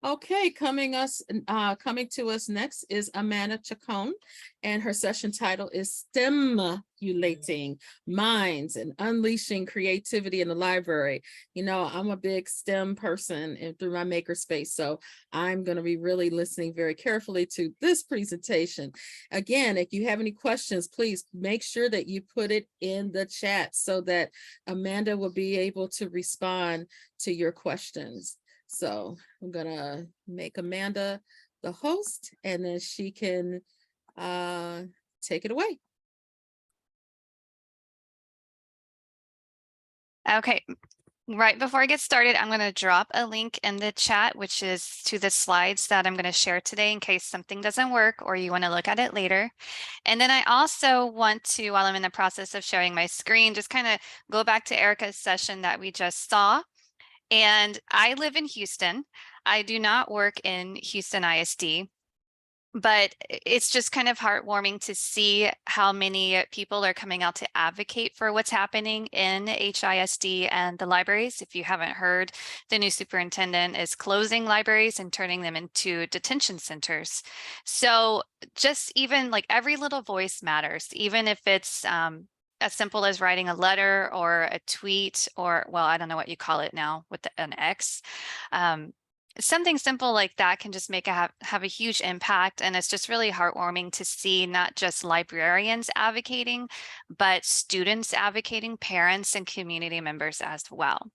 Okay, coming to us next is Amanda Chacon, and her session title is STEMulating Minds and Unleashing Creativity in the Library. You know, I'm a big STEM person and through my makerspace, so I'm going to be really listening very carefully to this presentation. Again, if you have any questions, please make sure that you put it in the chat so that Amanda will be able to respond to your questions. So I'm gonna make Amanda the host, and then she can take it away. Okay, right before I get started, I'm going to drop a link in the chat, which is to the slides that I'm going to share today in case something doesn't work or you want to look at it later. And then I also want to, while I'm in the process of sharing my screen, just kind of go back to Erica's session that we just saw. And I live in Houston. I do not work in Houston ISD. But it's just kind of heartwarming to see how many people are coming out to advocate for what's happening in HISD and the libraries. If you haven't heard, the new superintendent is closing libraries and turning them into detention centers. So just even like every little voice matters, even if it's as simple as writing a letter or a tweet, or, well, I don't know what you call it now with an X. Something simple like that can just make have a huge impact. And it's just really heartwarming to see not just librarians advocating, but students advocating, parents and community members as well.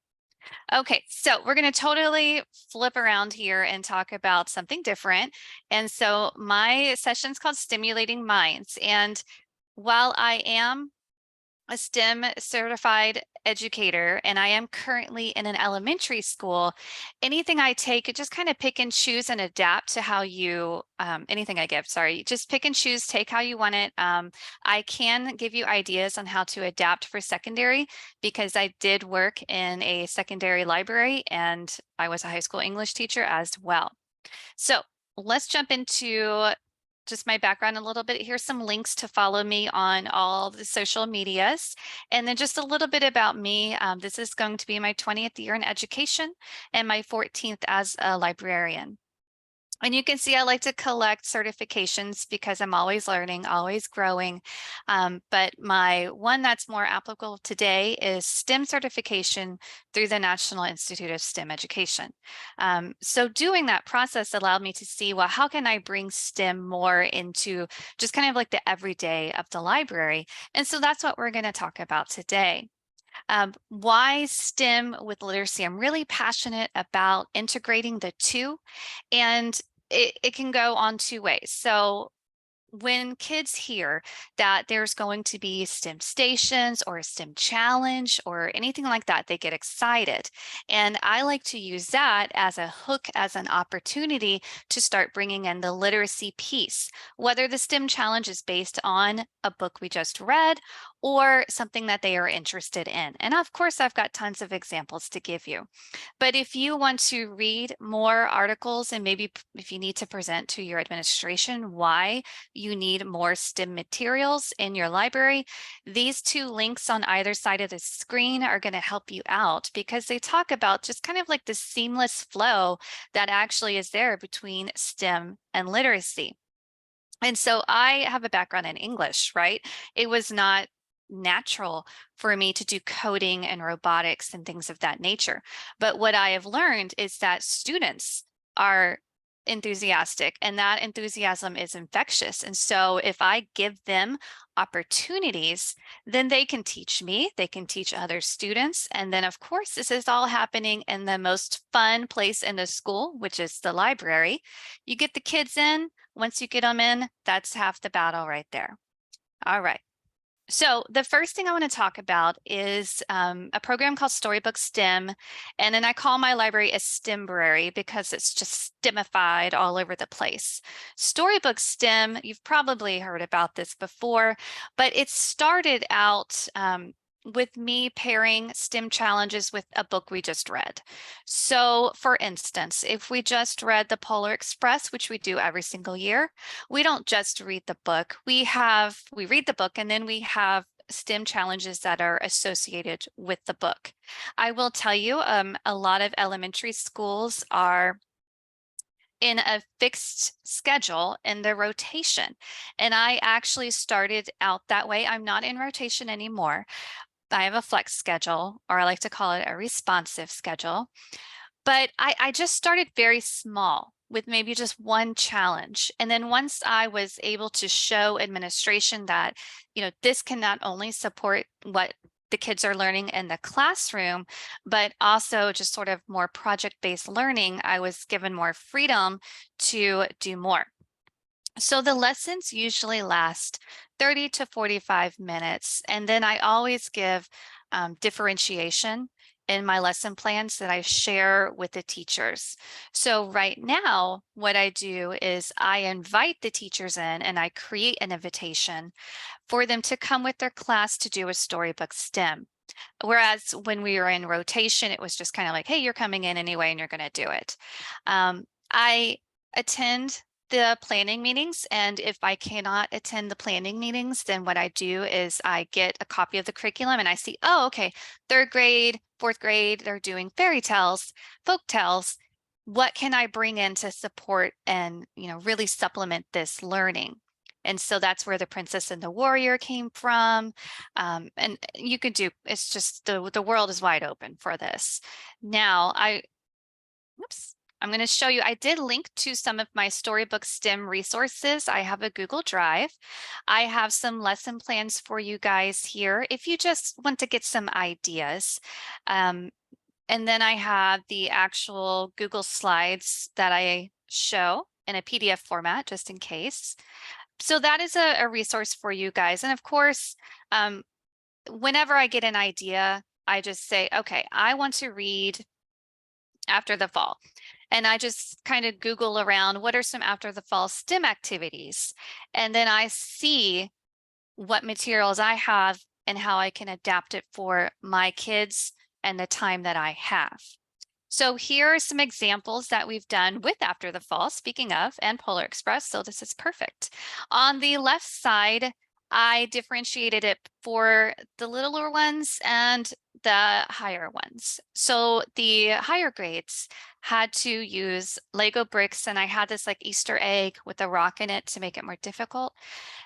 Okay, so we're going to totally flip around here and talk about something different. And so my session is called STEMulating Minds. And while I am a STEM certified educator and I am currently in an elementary school, anything I take, just kind of pick and choose and adapt to how you, anything I give, sorry, just pick and choose, take how you want it. I can give you ideas on how to adapt for secondary because I did work in a secondary library and I was a high school English teacher as well. So let's jump into just my background a little bit. Here's some links to follow me on all the social medias. And then just a little bit about me. This is going to be my 20th year in education and my 14th as a librarian. And you can see I like to collect certifications because I'm always learning, always growing. But my one that's more applicable today is STEM certification through the National Institute of STEM Education. So doing that process allowed me to see, well, how can I bring STEM more into just kind of like the everyday of the library? And so that's what we're going to talk about today. Why STEM with literacy? I'm really passionate about integrating the two, and it can go on two ways. So when kids hear that there's going to be STEM stations or a STEM challenge or anything like that, they get excited. And I like to use that as a hook, as an opportunity to start bringing in the literacy piece, whether the STEM challenge is based on a book we just read or something that they are interested in. And of course, I've got tons of examples to give you. But if you want to read more articles and maybe if you need to present to your administration why you need more STEM materials in your library, these two links on either side of the screen are going to help you out because they talk about just kind of like the seamless flow that actually is there between STEM and literacy. And so I have a background in English, right? It was not natural for me to do coding and robotics and things of that nature. But what I have learned is that students are enthusiastic and that enthusiasm is infectious. And so if I give them opportunities, then they can teach me, they can teach other students. And then of course, this is all happening in the most fun place in the school, which is the library. You get the kids in, once you get them in, that's half the battle right there. All right. So the first thing I want to talk about is a program called Storybook STEM. And then I call my library a STEMbrary because it's just STEMified all over the place. Storybook STEM, you've probably heard about this before, but it started out with me pairing STEM challenges with a book we just read. So for instance, if we just read The Polar Express, which we do every single year, we don't just read the book. We read the book and then we have STEM challenges that are associated with the book. I will tell you, a lot of elementary schools are in a fixed schedule in the rotation. And I actually started out that way. I'm not in rotation anymore. I have a flex schedule, or I like to call it a responsive schedule. But I just started very small with maybe just one challenge. And then once I was able to show administration that, this can not only support what the kids are learning in the classroom, but also just sort of more project-based learning, I was given more freedom to do more. So the lessons usually last 30 to 45 minutes. And then I always give differentiation in my lesson plans that I share with the teachers. So right now, what I do is I invite the teachers in and I create an invitation for them to come with their class to do a storybook STEM. Whereas when we were in rotation, it was just kind of like, hey, you're coming in anyway, and you're going to do it. I attend the planning meetings, and if I cannot attend the planning meetings, then what I do is I get a copy of the curriculum and I see, oh, okay, 3rd grade, 4th grade, they're doing fairy tales, folk tales. What can I bring in to support and, really supplement this learning? And so that's where the Princess and the Warrior came from. And you could do, it's just the world is wide open for this. Now I'm going to show you, I did link to some of my Storybook STEM resources. I have a Google Drive. I have some lesson plans for you guys here if you just want to get some ideas. And then I have the actual Google Slides that I show in a PDF format, just in case. So that is a resource for you guys. And of course, whenever I get an idea, I just say, okay, I want to read After the Fall. And I just kind of Google around, what are some after the fall STEM activities? And then I see what materials I have and how I can adapt it for my kids and the time that I have. So here are some examples that we've done with After the Fall, speaking of, and Polar Express. So this is perfect. On the left side, I differentiated it for the littler ones and the higher ones. So the higher grades had to use Lego bricks, and I had this like Easter egg with a rock in it to make it more difficult.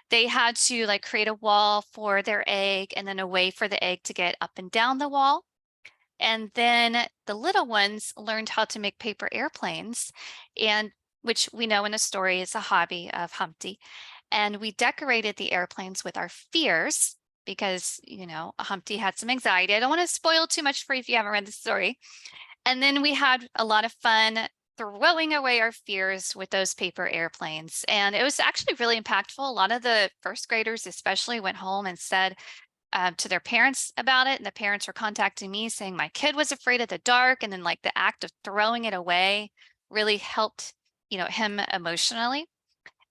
They had to like create a wall for their egg and then a way for the egg to get up and down the wall. And then the little ones learned how to make paper airplanes, and which we know in the story is a hobby of Humpty. And we decorated the airplanes with our fears because, Humpty had some anxiety. I don't want to spoil too much for you if you haven't read the story. And then we had a lot of fun throwing away our fears with those paper airplanes. And it was actually really impactful. A lot of the first graders especially went home and said, to their parents about it, and the parents were contacting me saying my kid was afraid of the dark, and then like the act of throwing it away really helped him emotionally.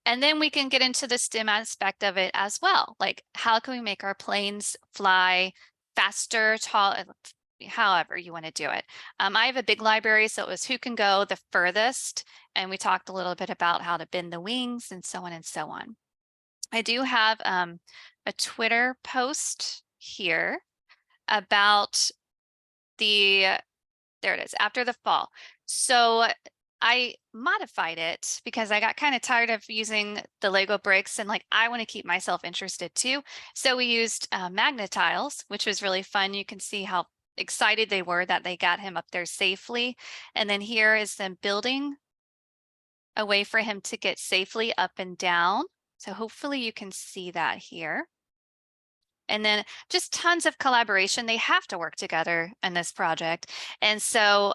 And then we can get into the STEM aspect of it as well, like how can we make our planes fly faster, tall, however you want to do it. I have a big library, so it was who can go the furthest, and we talked a little bit about how to bend the wings and so on and so on. I do have a Twitter post here about there it is, After the Fall. So I modified it because I got kind of tired of using the Lego bricks, and like I want to keep myself interested too. So we used magnetiles, which was really fun. You can see how excited they were that they got him up there safely. And then here is them building a way for him to get safely up and down. So hopefully you can see that here. And then just tons of collaboration. They have to work together in this project. And so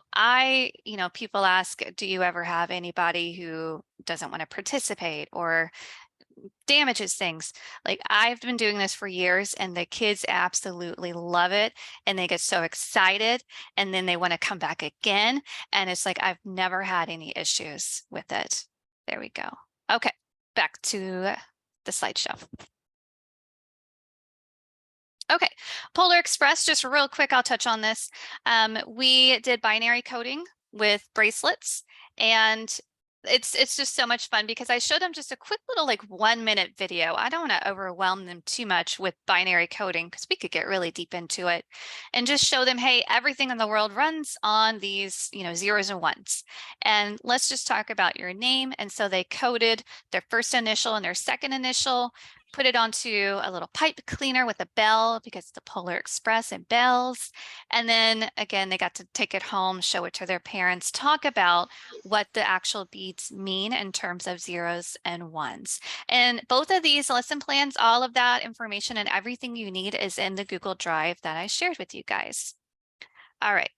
people ask, do you ever have anybody who doesn't want to participate or damages things? Like I've been doing this for years and the kids absolutely love it. And they get so excited and then they want to come back again. And it's like, I've never had any issues with it. There we go. Okay, back to the slideshow. Okay, Polar Express, just real quick, I'll touch on this. We did binary coding with bracelets, and It's just so much fun because I showed them just a quick little like 1-minute video. I don't want to overwhelm them too much with binary coding because we could get really deep into it, and just show them, hey, everything in the world runs on these, zeros and ones. And let's just talk about your name. And so they coded their first initial and their second initial, put it onto a little pipe cleaner with a bell because it's the Polar Express and bells. And then again, they got to take it home, show it to their parents, talk about what the actual beads mean in terms of zeros and ones. And both of these lesson plans, all of that information and everything you need is in the Google Drive that I shared with you guys. All right.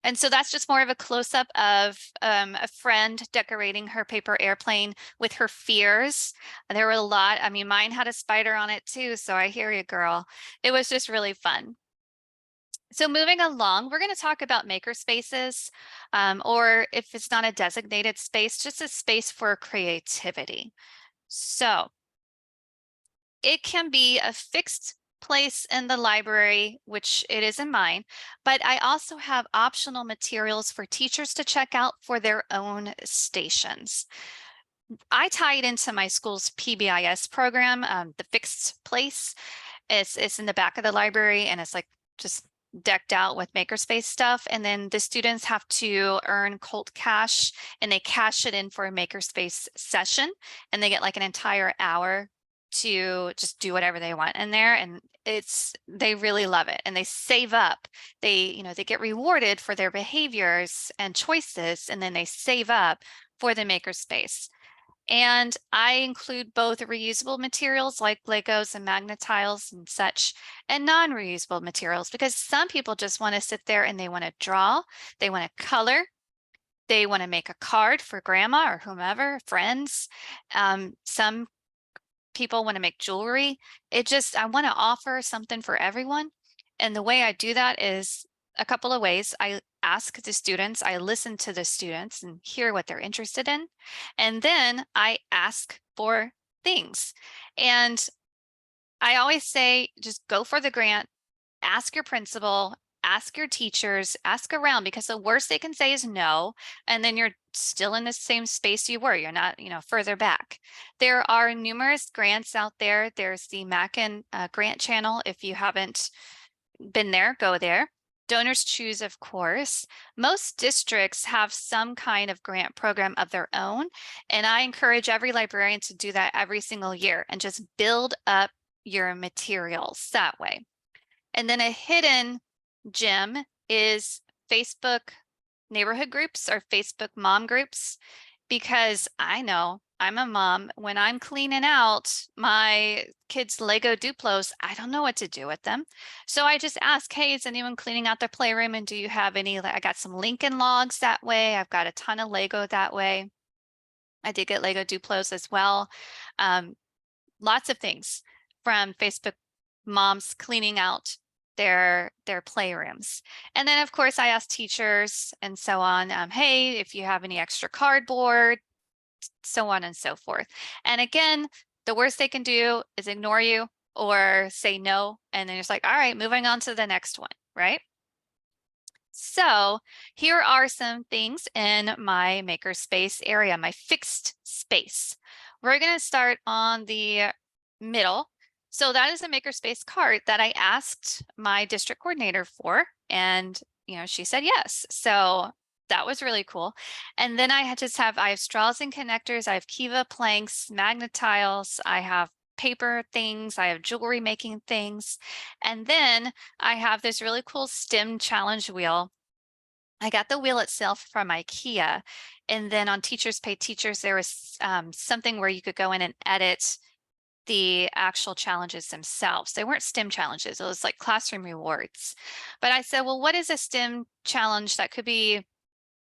And so that's just more of a close-up of a friend decorating her paper airplane with her fears. There were a lot. I mean, mine had a spider on it too, so I hear you, girl. It was just really fun. So moving along, we're going to talk about maker spaces, or if it's not a designated space, just a space for creativity. So it can be a fixed place in the library, which it is in mine, but I also have optional materials for teachers to check out for their own stations. I tie it into my school's PBIS program, the fixed place. It's in the back of the library, and it's like just decked out with makerspace stuff. And then the students have to earn Colt Cash, and they cash it in for a makerspace session, and they get like an entire hour to just do whatever they want in there. And they really love it, and they save up. They get rewarded for their behaviors and choices, and then they save up for the makerspace. And I include both reusable materials like Legos and magnet tiles and such, and non-reusable materials, because some people just want to sit there and they want to draw, they want to color, they want to make a card for grandma or whomever, friends. Some people want to make jewelry. I want to offer something for everyone. And the way I do that is a couple of ways. I ask the students, I listen to the students and hear what they're interested in. And then I ask for things. And I always say, just go for the grant, ask your principal, ask your teachers, ask around, because the worst they can say is no. And then you're still in the same space you were. You're not, further back. There are numerous grants out there. There's the Mackin grant channel. If you haven't been there, go there. Donors Choose, of course. Most districts have some kind of grant program of their own. And I encourage every librarian to do that every single year and just build up your materials that way. And then a hidden gem is Facebook neighborhood groups or Facebook mom groups, because I know I'm a mom. When I'm cleaning out my kids' Lego Duplos, I don't know what to do with them. So I just ask, hey, is anyone cleaning out their playroom? And do you have any? I got some Lincoln logs that way. I've got a ton of Lego that way. I did get Lego Duplos as well. Lots of things from Facebook moms cleaning out their playrooms. And then of course I ask teachers and so on, hey, if you have any extra cardboard, so on and so forth. And again, the worst they can do is ignore you or say no, and then it's like, all right, moving on to the next one, right? So here are some things in my makerspace area, my fixed space. We're going to start on the middle. So that is a makerspace cart that I asked my district coordinator for, and she said yes. So that was really cool. And then I have straws and connectors, I have Kiva planks, magnet tiles, I have paper things, I have jewelry making things. And then I have this really cool STEM challenge wheel. I got the wheel itself from IKEA. And then on Teachers Pay Teachers, there was something where you could go in and edit the actual challenges themselves. They weren't STEM challenges, it was like classroom rewards. But I said, well, what is a STEM challenge that could be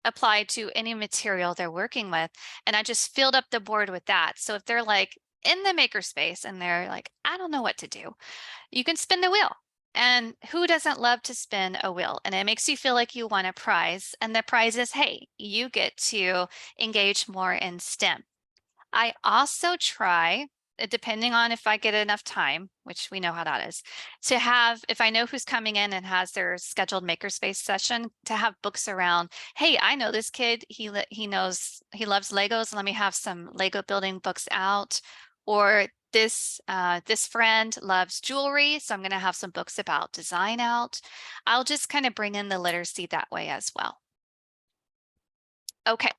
applied to any material they're working with? And I just filled up the board with that. So if they're like in the makerspace and they're like, I don't know what to do, you can spin the wheel. And who doesn't love to spin a wheel? And it makes you feel like you won a prize. And the prize is, hey, you get to engage more in STEM. I also try depending on if I get enough time, which we know how that is, to have, if I know who's coming in and has their scheduled makerspace session, to have books around, hey, I know this kid, he knows, he loves Legos, let me have some Lego building books out. Or this friend loves jewelry, so I'm going to have some books about design out. I'll just kind of bring in the literacy that way as well. Okay,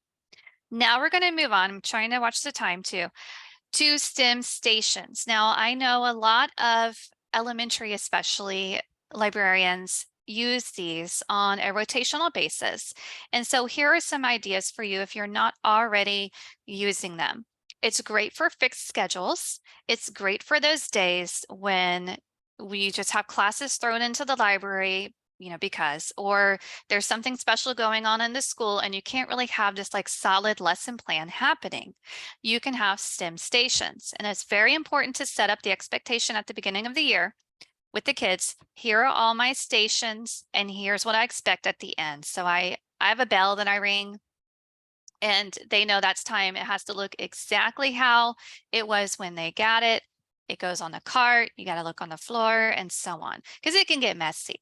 now we're going to move on. I'm trying to watch the time too. To STEM stations. Now, I know a lot of elementary, especially librarians, use these on a rotational basis. And so here are some ideas for you if you're not already using them. It's great for fixed schedules. It's great for those days when we just have classes thrown into the library, or there's something special going on in the school and you can't really have this like solid lesson plan happening. You can have STEM stations, and it's very important to set up the expectation at the beginning of the year with the kids. Here are all my stations and here's what I expect at the end. So I have a bell that I ring and they know that's time. It has to look exactly how it was when they got it. It goes on the cart, you got to look on the floor and so on, because it can get messy.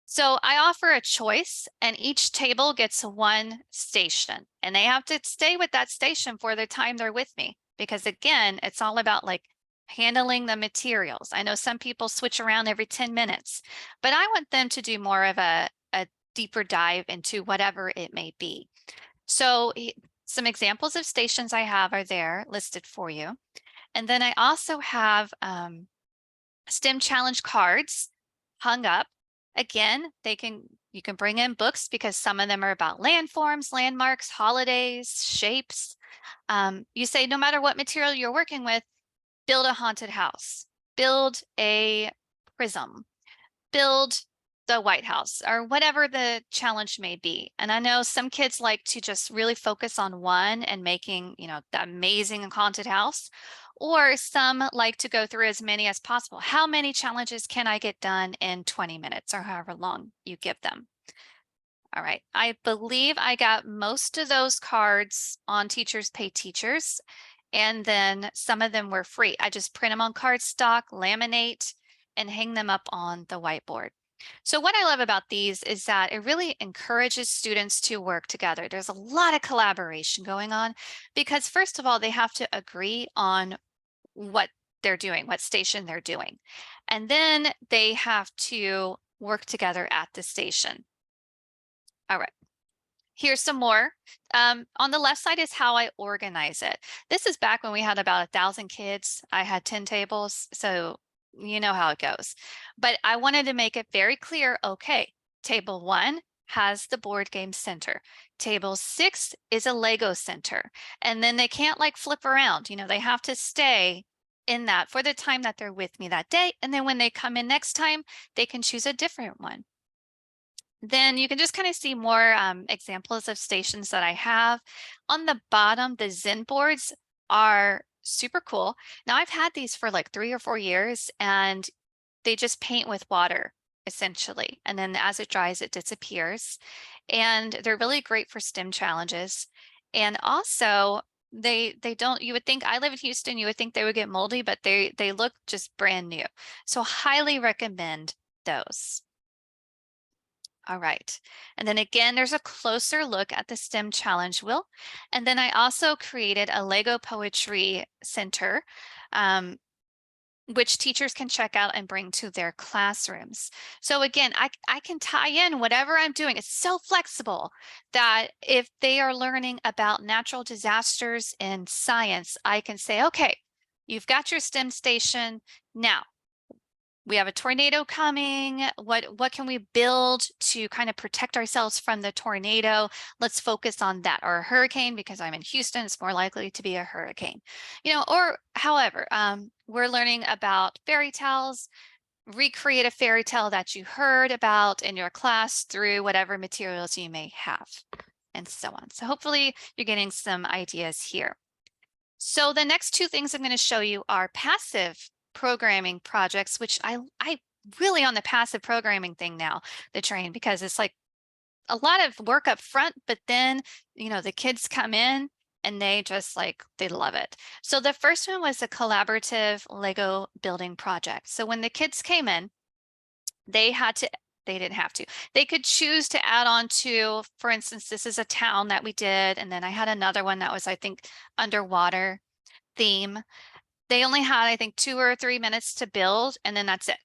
So I offer a choice and each table gets one station and they have to stay with that station for the time they're with me. Because again, it's all about like handling the materials. I know some people switch around every 10 minutes, but I want them to do more of a deeper dive into whatever it may be. So some examples of stations I have are there listed for you. And then I also have STEM challenge cards hung up. Again, you can bring in books because some of them are about landforms, landmarks, holidays, shapes. You say no matter what material you're working with, build a haunted house, build a prism, build the White House, or whatever the challenge may be. And I know some kids like to just really focus on one and making, the amazing haunted house, or some like to go through as many as possible. How many challenges can I get done in 20 minutes or however long you give them? All right, I believe I got most of those cards on Teachers Pay Teachers, and then some of them were free. I just print them on cardstock, laminate, and hang them up on the whiteboard. So what I love about these is that it really encourages students to work together. There's a lot of collaboration going on because first of all, they have to agree on what they're doing, what station they're doing. And then they have to work together at the station. All right. Here's some more. On the left side is how I organize it. This is back when we had about 1,000 kids. I had 10 tables, so you know how it goes. But I wanted to make it very clear, okay, table 1 has the board game center. Table 6 is a Lego center. And then they can't like flip around, they have to stay in that for the time that they're with me that day. And then when they come in next time, they can choose a different one. Then you can just kind of see more examples of stations that I have. On the bottom, the Zen boards are super cool. Now I've had these for like 3 or 4 years and they just paint with water essentially. And then as it dries, it disappears. And they're really great for STEM challenges. And also they don't, you would think, I live in Houston, you would think they would get moldy, but they look just brand new. So highly recommend those. All right. And then again, there's a closer look at the STEM challenge wheel. And then I also created a Lego Poetry Center, which teachers can check out and bring to their classrooms. So again, I can tie in whatever I'm doing. It's so flexible that if they are learning about natural disasters in science, I can say, okay, you've got your STEM station. Now, we have a tornado coming. What can we build to kind of protect ourselves from the tornado? Let's focus on that. Or a hurricane, because I'm in Houston, it's more likely to be a hurricane. Or however, we're learning about fairy tales. Recreate a fairy tale that you heard about in your class through whatever materials you may have, and so on. So hopefully you're getting some ideas here. So the next 2 things I'm going to show you are passive programming projects, which I really on the passive programming thing now, the train, because it's like a lot of work up front, but then, the kids come in and they just like, they love it. So the first one was a collaborative Lego building project. So when the kids came in, they didn't have to, they could choose to add on to, for instance, this is a town that we did. And then I had another one that was, I think, underwater theme. They only had, I think, 2 or 3 minutes to build, and then that's it.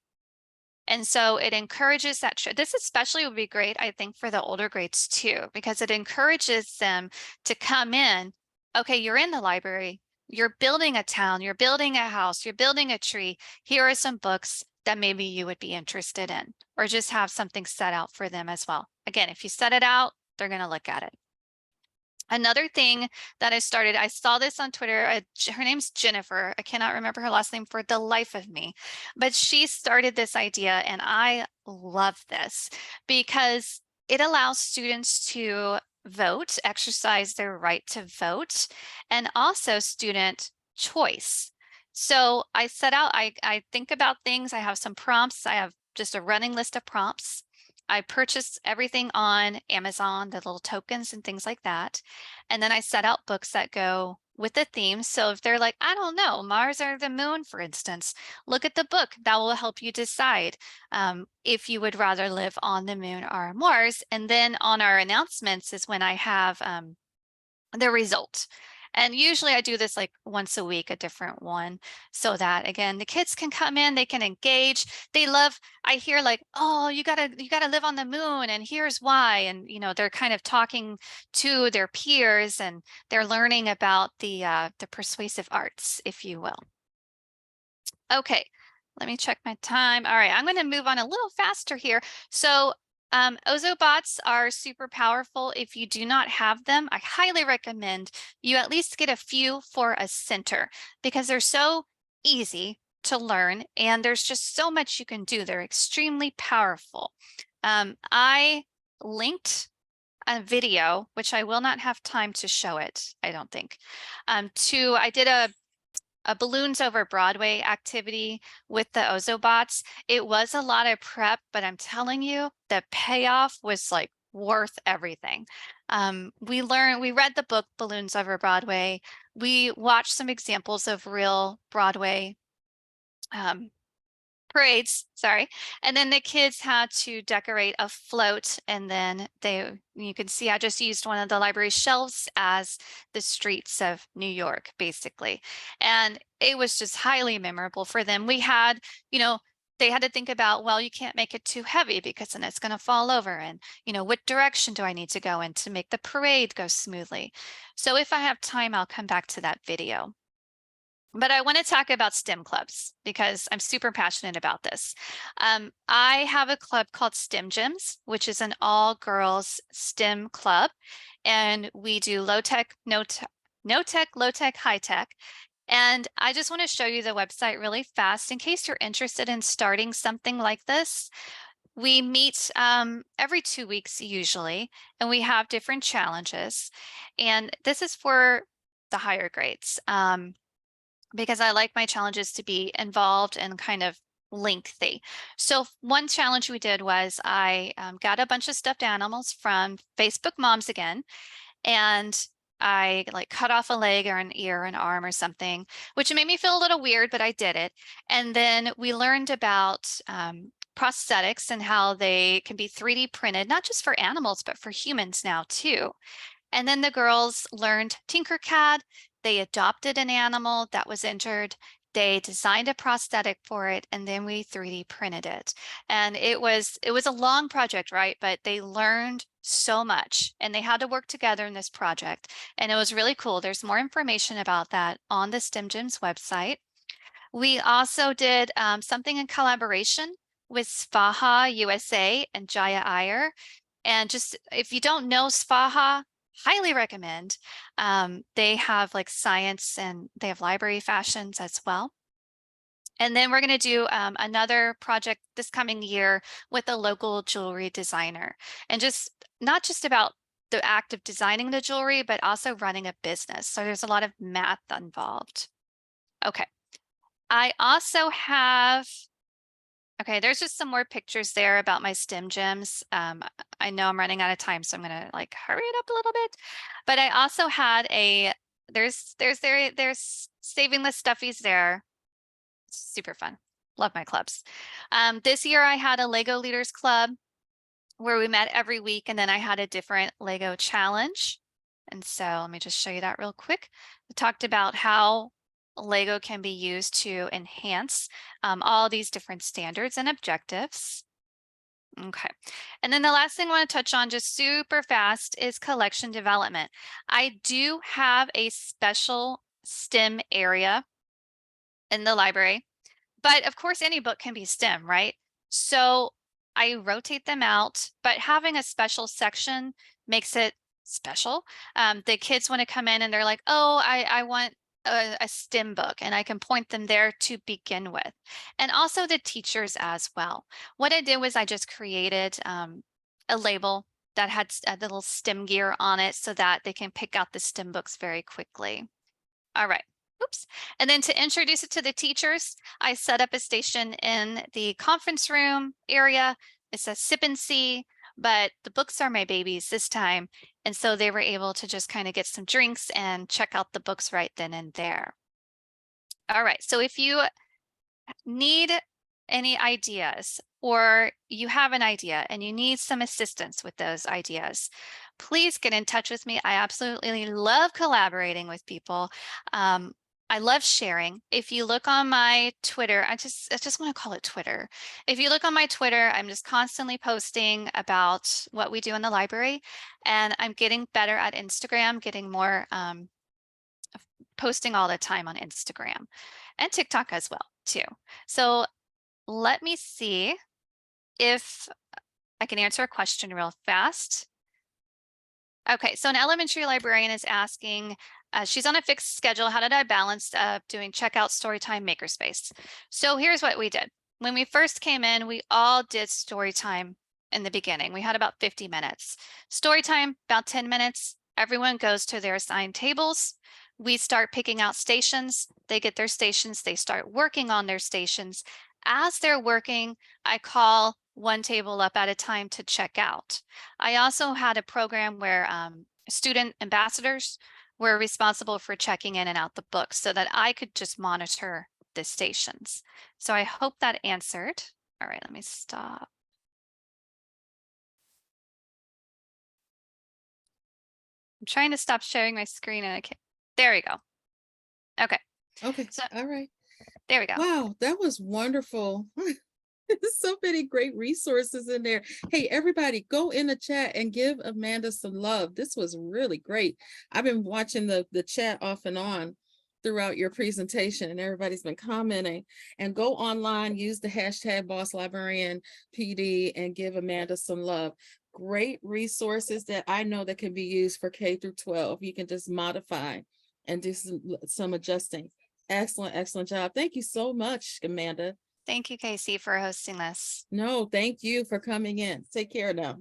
And so it encourages that. This especially would be great, I think, for the older grades too, because it encourages them to come in. Okay, you're in the library, you're building a town, you're building a house, you're building a tree. Here are some books that maybe you would be interested in, or just have something set out for them as well. Again, if you set it out, they're going to look at it. Another thing that I saw this on Twitter, her name's Jennifer. I cannot remember her last name for the life of me, but she started this idea, and I love this because it allows students to vote, exercise their right to vote, and also student choice. So I set out, I think about things, I have some prompts, I have just a running list of prompts. I purchased everything on Amazon, the little tokens and things like that. And then I set out books that go with the theme. So if they're like, I don't know, Mars or the moon, for instance, look at the book. That will help you decide if you would rather live on the moon or Mars. And then on our announcements is when I have the result. And usually I do this like once a week, a different one, so that again, the kids can come in, they can engage. They love, I hear like, oh, you gotta live on the moon, and here's why. And they're kind of talking to their peers, and they're learning about the persuasive arts, if you will. Okay, let me check my time. All right, I'm going to move on a little faster here. So Ozobots are super powerful. If you do not have them, I highly recommend you at least get a few for a center, because they're so easy to learn and there's just so much you can do. They're extremely powerful. I linked a video, which I will not have time to show it, I don't think. I did a balloons over Broadway activity with the Ozobots. It was a lot of prep, but I'm telling you, the payoff was like worth everything. We read the book Balloons Over Broadway. We watched some examples of real Broadway parades, sorry. And then the kids had to decorate a float, and then you can see I just used one of the library shelves as the streets of New York, basically. And it was just highly memorable for them. We had, they had to think about, well, you can't make it too heavy because then it's going to fall over. And, what direction do I need to go in to make the parade go smoothly? So if I have time, I'll come back to that video. But I want to talk about STEM clubs because I'm super passionate about this. I have a club called STEM Gyms, which is an all-girls STEM club. And we do low-tech, no-tech, low-tech, high-tech. And I just want to show you the website really fast in case you're interested in starting something like this. We meet every 2 weeks usually, and we have different challenges. And this is for the higher grades. Because I like my challenges to be involved and kind of lengthy. So one challenge we did was I got a bunch of stuffed animals from Facebook Moms Again, and I like cut off a leg or an ear, an arm or something, which made me feel a little weird, but I did it. And then we learned about prosthetics and how they can be 3D printed, not just for animals, but for humans now too. And then the girls learned Tinkercad. They adopted an animal that was injured. They designed a prosthetic for it, and then we 3D printed it. And it was a long project, right? But they learned so much, and they had to work together in this project. And it was really cool. There's more information about that on the STEM Gyms website. We also did something in collaboration with Svaha USA and Jaya Iyer. And just if you don't know Svaha, highly recommend. They have like science, and they have library fashions as well. And then we're going to do another project this coming year with a local jewelry designer, and just not just about the act of designing the jewelry, but also running a business. So there's a lot of math involved. Okay. I also have, okay, there's just some more pictures there about my STEM gyms. I know I'm running out of time, so I'm gonna like hurry it up a little bit. But I also had a There's saving the stuffies there. It's super fun. Love my clubs. This year I had a Lego Leaders Club where we met every week, and then I had a different Lego challenge. And so let me just show you that real quick. We talked about how Lego can be used to enhance all these different standards and objectives. Okay. And then the last thing I want to touch on just super fast is collection development. I do have a special STEM area in the library, but of course any book can be STEM, right? So I rotate them out, but having a special section makes it special. The kids want to come in and they're like, oh, I want a STEM book, and I can point them there to begin with. And also the teachers as well. What I did was I just created a label that had a little STEM gear on it so that they can pick out the STEM books very quickly. All right. Oops. And then to introduce it to the teachers, I set up a station in the conference room area. It says sip and see, but the books are my babies this time. And so they were able to just kind of get some drinks and check out the books right then and there. All right. So if you need any ideas, or you have an idea and you need some assistance with those ideas, please get in touch with me. I absolutely love collaborating with people. I love sharing. If you look on my Twitter, I just want to call it Twitter. If you look on my Twitter, I'm just constantly posting about what we do in the library, and I'm getting better at Instagram, getting more posting all the time on Instagram and TikTok as well too. So let me see if I can answer a question real fast. Okay, so an elementary librarian is asking, she's on a fixed schedule. How did I balance doing checkout, storytime, makerspace? So here's what we did. When we first came in, we all did storytime in the beginning. We had about 50 minutes. Storytime, about 10 minutes. Everyone goes to their assigned tables. We start picking out stations. They get their stations. They start working on their stations. As they're working, I call one table up at a time to check out. I also had a program where student ambassadors were responsible for checking in and out the books so that I could just monitor the stations. So I hope that answered. All right, let me stop. I'm trying to stop sharing my screen and I can't. There we go. Okay. Okay, So all right. there we go. Wow, that was wonderful. So many great resources in there. Hey, everybody, go in the chat and give Amanda some love. This was really great. I've been watching the chat off and on throughout your presentation, and everybody's been commenting. And go online, use the hashtag Boss Librarian PD, and give Amanda some love. Great resources that I know that can be used for K through 12. You can just modify and do some adjusting. Excellent, excellent job. Thank you so much, Amanda. Thank you, Casey, for hosting this. No, thank you for coming in. Take care now.